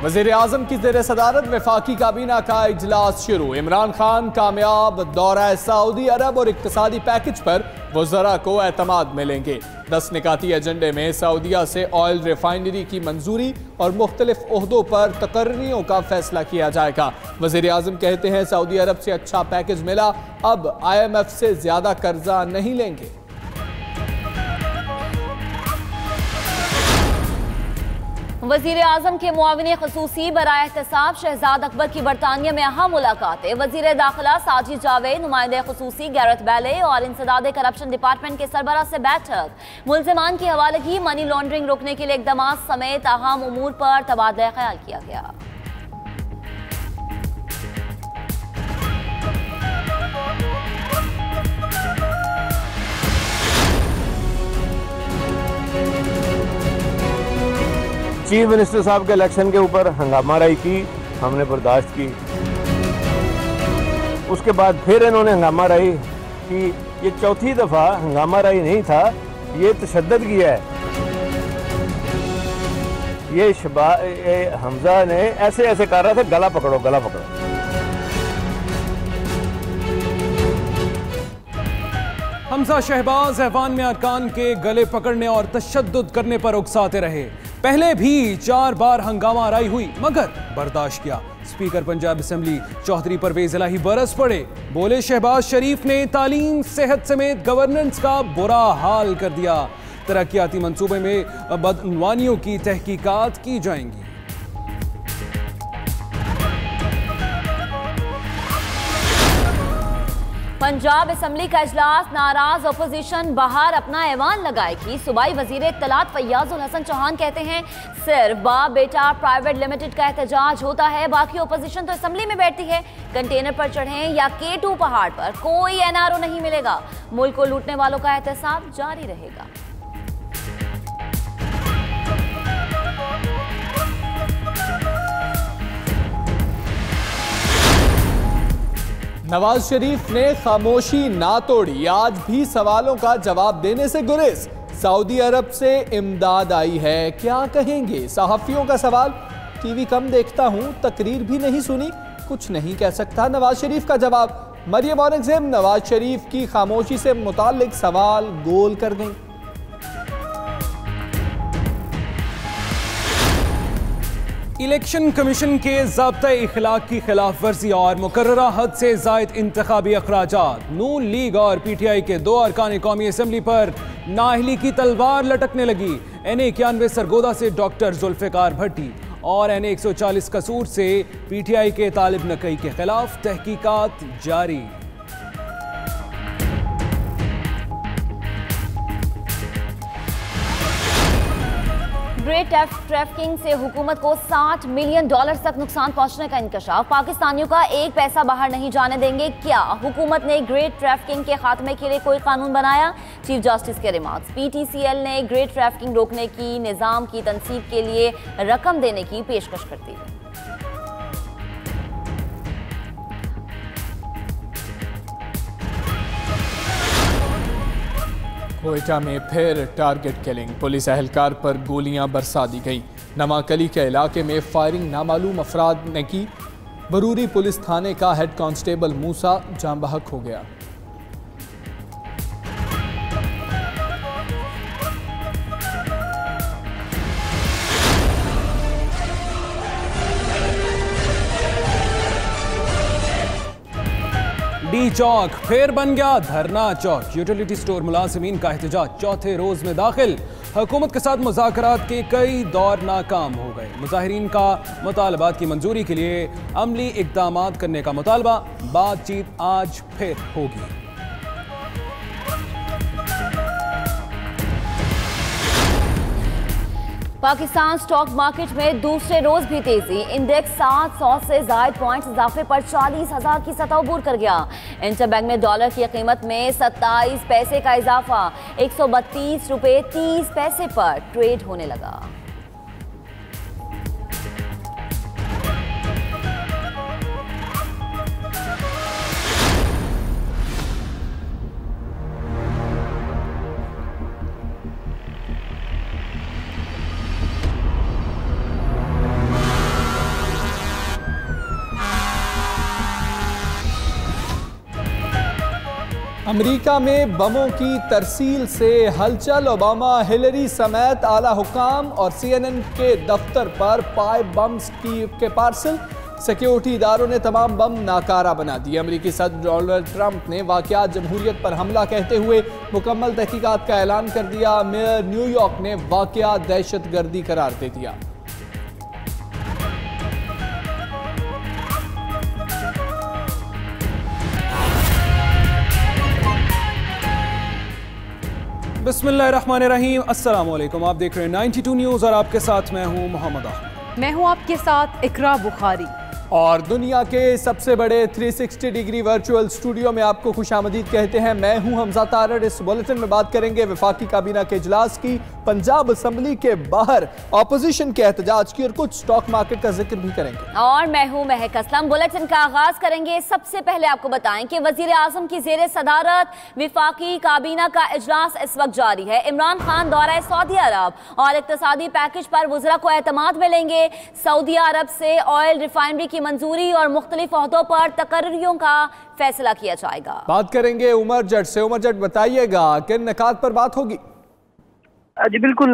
वज़ीर आज़म की ज़ेर सदारत वफाकी काबीना का इजलास शुरू। इमरान खान कामयाब दौरा सऊदी अरब और इक्तिसादी पैकेज पर वज़रा को एतमाद मिलेंगे। 10 निकाती एजेंडे में सऊदिया से ऑयल रिफाइनरी की मंजूरी और मुख्तलिफ ओहदों पर तकर्रियों का फैसला किया जाएगा। वज़ीर आज़म कहते हैं सऊदी अरब से अच्छा पैकेज मिला, अब IMF से ज्यादा कर्जा नहीं लेंगे। वज़ीर आज़म के मुआविन ख़ुसूसी बराए एहतसाब शहजाद अकबर की बरतानिया में अहम मुलाकातें। वज़ीर दाखिला साजिद जावेद, नुमाइंदे ख़ुसूसी गैरत बैले और इंसदाद करप्शन डिपार्टमेंट के सरबराह से बैठक। मुल्ज़िमान की हवालगी, मनी लॉन्ड्रिंग रोकने के लिए इक़दाम समेत अहम उमूर पर तबादला ख्याल किया गया। चीफ मिनिस्टर साहब के इलेक्शन के ऊपर हंगामा राई की, हमने बर्दाश्त की। उसके बाद फिर इन्होंने हंगामा राई कि ये चौथी दफ़ा हंगामा राई नहीं था, ये तशद्दुद किया है। ये हमजा ने ऐसे ऐसे कर रहा था, गला पकड़ो गला पकड़ो। हमजा शहबाज ऐवान में अरकान के गले पकड़ने और तशद्दुद करने पर उकसाते रहे। पहले भी 4 बार हंगामा आराई हुई मगर बर्दाश्त किया। स्पीकर पंजाब असेंबली चौधरी परवेज इलाही बरस पड़े। बोले शहबाज शरीफ ने तालीम, सेहत समेत गवर्नेंस का बुरा हाल कर दिया। तरक्याती मंसूबे में बदउनवानियों की तहकीकात की जाएंगी। पंजाब असेंबली का इजलास, नाराज अपोजिशन बाहर अपना ऐवान लगाएगी। सूबाई वजीर इत्तलात फैयाजुल हसन चौहान कहते हैं सिर्फ बाप बेटा प्राइवेट लिमिटेड का एहतजाज होता है, बाकी अपोजिशन तो असेंबली में बैठती है। कंटेनर पर चढ़ें या K2 पहाड़ पर, कोई NRO नहीं मिलेगा। मुल्क को लूटने वालों का एहतसाब जारी रहेगा। नवाज शरीफ ने खामोशी ना तोड़ी, आज भी सवालों का जवाब देने से गुरेज। सऊदी अरब से इमदाद आई है, क्या कहेंगे? सहाफियों का सवाल, टीवी कम देखता हूं, तकरीर भी नहीं सुनी, कुछ नहीं कह सकता। नवाज शरीफ का जवाब, मरियम औरंगजेब नवाज शरीफ की खामोशी से मुताल्लिक सवाल गोल कर गई। इलेक्शन कमीशन के ज़ाब्ता इखलाक की खिलाफ वर्जी और मुकर्ररा हद से ज़ायद इंतखाबी अखराजात। नून लीग और PTI के 2 अरकान कौमी असम्बली पर नाअहली की तलवार लटकने लगी। NA 91 सरगोदा से डॉक्टर जुल्फ़िकार भट्टी और NA 140 कसूर से PTI के तालिब नकई के खिलाफ तहकीकात जारी। ग्रेट ट्रैफिकिंग से हुकूमत को $60 मिलियन तक नुकसान पहुंचने का इंकशाफ। पाकिस्तानियों का एक पैसा बाहर नहीं जाने देंगे। क्या हुकूमत ने ग्रेट ट्रैफिकिंग के खात्मे के लिए कोई कानून बनाया? चीफ जस्टिस के रिमार्क्स। PTCL ने ग्रेट ट्रैफिकिंग रोकने की निज़ाम की तनसीब के लिए रकम देने की पेशकश कर दी। कोयटा में फिर टारगेट किलिंग, पुलिस एहलकार पर गोलियां बरसा दी गई। नमाकली के इलाके में फायरिंग नामालूम अफराद ने की। बरूरी पुलिस थाने का हेड कांस्टेबल मूसा जान बहक हो गया। डी चौक फिर बन गया धरना चौक। यूटिलिटी स्टोर मुलाजिमीन का एहतजाज चौथे रोज में दाखिल। हुकूमत के साथ मुज़ाकरात के कई दौर नाकाम हो गए। मुजाहिरीन का मुतालबात की मंजूरी के लिए अमली इक़दामात करने का मुतालबा। बातचीत आज फिर होगी। पाकिस्तान स्टॉक मार्केट में दूसरे रोज भी तेजी। इंडेक्स 700 से ज्यादा पॉइंट्स इजाफे पर 40,000 की सतह अबूर कर गया। इंटरबैंक में डॉलर की कीमत में 27 पैसे का इजाफा, 132 रुपये 30 पैसे पर ट्रेड होने लगा। अमेरिका में बमों की तरसील से हलचल। ओबामा, हिलरी समेत आला हुकाम और CNN के दफ्तर पर पाए बम्स के पार्सल। सिक्योरिटी इदारों ने तमाम बम नाकारा बना दिए। अमेरिकी सदर डोनाल्ड ट्रंप ने वाकयात जमहूरियत पर हमला कहते हुए मुकम्मल तहकीकात का ऐलान कर दिया। मेयर न्यूयॉर्क ने वाकयात दहशतगर्दी करार दे दिया। बिस्मिल्लाहिर्रहमानिर्रहीम, अस्सलाम वालेकुम। आप देख रहे हैं 92 न्यूज़ और आपके साथ मैं हूं मोहम्मद अहमद। मैं हूं आपके साथ इकरा बुखारी। और दुनिया के सबसे बड़े 360 डिग्री वर्चुअल स्टूडियो में आपको खुशामदीद कहते हैं। मैं हूं हमजा तारड़। इस बुलेटिन में बात करेंगे वफाकी काबीना के इजलास की, पंजाब असम्बली के बाहर ऑपोजिशन के एहतजाज की और कुछ स्टॉक मार्केट का जिक्र भी करेंगे। और मैं हूं महक असलम। बुलेटिन का आगाज करेंगे। सबसे पहले आपको बताएं कि वजीर आजम की जेर सदारत वफाकी काबीना का इजलास इस वक्त जारी है। इमरान खान दौरा सऊदी अरब और इक्तसादी पैकेज पर वज़रा को एतमाद मिलेंगे। सऊदी अरब से ऑयल रिफाइनरी की मंजूरी और मुख्तलिफ ओहदों पर तकर्रियों का फैसला किया जाएगा। बात करेंगे उमर जट से। उमर जट, बताइएगा किन निकात पर बात होगी? जी बिल्कुल,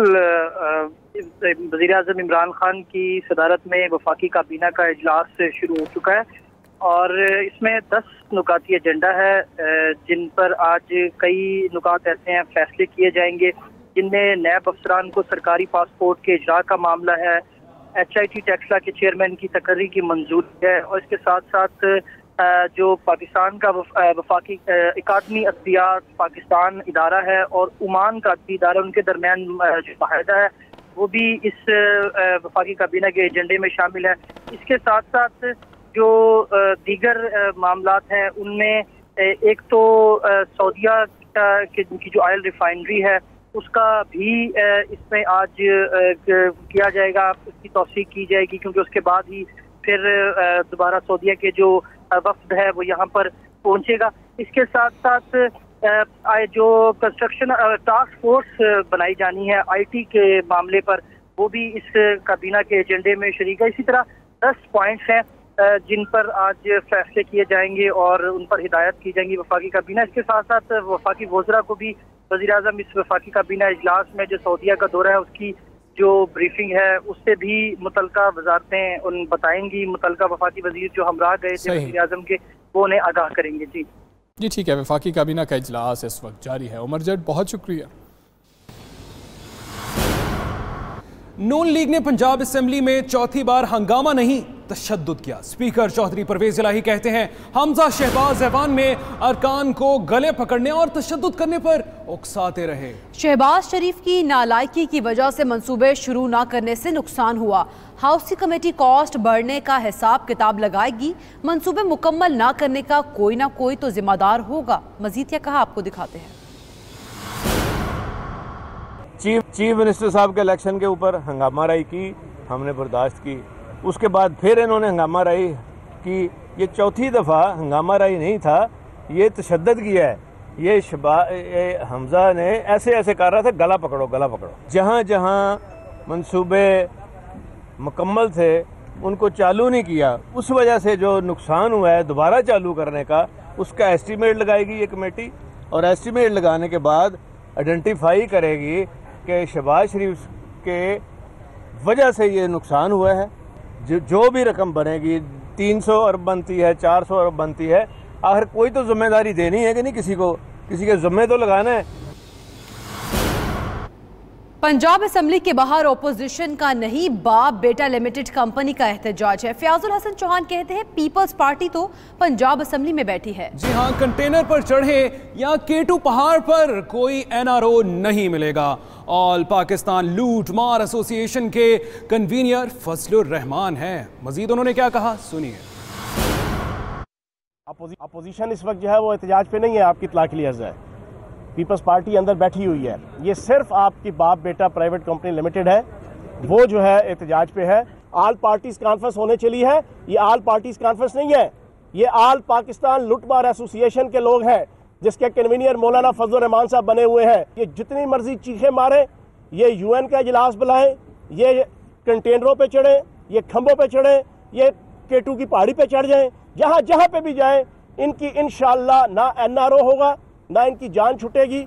वज़ीर आज़म इमरान खान की सदारत में वफाकी काबीना का इजलास शुरू हो चुका है और इसमें 10 नुकाती एजेंडा है जिन पर आज कई नुकात ऐसे हैं फैसले किए जाएंगे जिनमें नैब अफसरान को सरकारी पासपोर्ट के इजरा का मामला है, HIT टैक्सला के चेयरमैन की तकर्री की मंजूरी है और इसके साथ साथ जो पाकिस्तान का वफाकी अकादमी अदबियात पाकिस्तान इदारा है और ओमान का अदबी इदारा, उनके दरमियान जो माहिदा है वो भी इस वफाकी काबीना के एजेंडे में शामिल है। इसके साथ साथ जो दीगर मामलात हैं उनमें एक तो सऊदिया की जो ऑयल रिफाइनरी है उसका भी इसमें आज किया जाएगा, उसकी तौसीक की जाएगी क्योंकि उसके बाद ही फिर दोबारा सऊदिया के जो वफ्द है वो यहाँ पर पहुँचेगा। इसके साथ साथ जो कंस्ट्रक्शन टास्क फोर्स बनाई जानी है IT के मामले पर, वो भी इस काबीना के एजेंडे में शरीक है। इसी तरह 10 पॉइंट्स हैं जिन पर आज फैसले किए जाएंगे और उन पर हिदायत की जाएंगी वफाकी काबीना। इसके साथ साथ वफाकी वज़रा को भी वज़ीर आज़म इस वफाकी काबीना इजलास में जो सऊदिया का दौरा है उसकी जो ब्रीफिंग है उससे भी मुतलका वजारतें उन बताएंगी। मुतलका वफाकी वजीर जो हमरा गए थे वज़ीर आज़म के, वो उन्हें आगाह करेंगे। जी ठीक है। वफाकी काबीना का इजलास इस वक्त जारी है। उमर जट, बहुत शुक्रिया। नून लीग ने पंजाब असेंबली में चौथी बार हंगामा नहीं तशद्दुद किया। स्पीकर चौधरी परवेज इलाही कहते हैं हमजा शहबाज ऐवान में अरकान को गले पकड़ने और तशद्दुद करने पर उकसाते रहे। शहबाज शरीफ की नालायकी की वजह से मंसूबे शुरू न करने से नुकसान हुआ। हाउस की कमेटी कॉस्ट बढ़ने का हिसाब किताब लगाएगी। मंसूबे मुकम्मल ना करने का कोई ना कोई तो जिम्मेदार होगा। मजीद क्या कहा, आपको दिखाते हैं। चीफ मिनिस्टर साहब के इलेक्शन के ऊपर हंगामा राई की, हमने बर्दाश्त की। उसके बाद फिर इन्होंने हंगामा राई की। ये चौथी दफ़ा हंगामा राई नहीं था, ये तशद्दुद किया है। ये हमजा ने ऐसे ऐसे कर रहा था गला पकड़ो गला पकड़ो। जहाँ जहाँ मंसूबे मुकम्मल थे उनको चालू नहीं किया, उस वजह से जो नुकसान हुआ है दोबारा चालू करने का, उसका एस्टीमेट लगाएगी ये कमेटी और एस्टीमेट लगाने के बाद आइडेंटिफाई करेगी कि शहबाज शरीफ के वजह से ये नुकसान हुआ है। जो भी रकम बनेगी 300 अरब बनती है, 400 अरब बनती है, आखिर कोई तो जिम्मेदारी देनी है कि नहीं, किसी के जिम्मे तो लगाना है। पंजाब असेंबली के बाहर ऑपोजिशन का नहीं बाप बेटा लिमिटेड कंपनी का एहतजाज है। फयाजुल हसन चौहान कहते हैं पीपल्स पार्टी तो पंजाब असेंबली में बैठी है। जी हाँ, कंटेनर पर चढ़े या केटू पहाड़ पर कोई NRO नहीं मिलेगा। ऑल पाकिस्तान लूट मार एसोसिएशन के कन्वीनर फजलुर रहमान हैं। मजीद उन्होंने क्या कहा, सुनिए। अपोजिशन इस वक्त जो है वो एहतजाज पे नहीं है, आपकी इत्तला के लिए अर्ज़ है। पीपल्स पार्टी अंदर बैठी हुई है। ये सिर्फ आपकी बाप बेटा प्राइवेट कंपनी लिमिटेड है, वो जो है एहतजाज पे है। आल पार्टीज कॉन्फ्रेंस होने चली है, ये आल पार्टीज कॉन्फ्रेंस नहीं है, ये आल पाकिस्तान लुटमार एसोसिएशन के लोग हैं जिसके कन्वीनियर मौलाना फजलुर रहमान साहब बने हुए हैं। ये जितनी मर्जी चीखे मारे, ये UN का इजलास बुलाएं, ये कंटेनरों पे चढ़े, ये खंभों पे चढ़े, ये केटू की पहाड़ी पे चढ़ जाएं, जहां जहां पे भी जाएं, इनकी इंशाअल्लाह ना NRO होगा, ना इनकी जान छुटेगी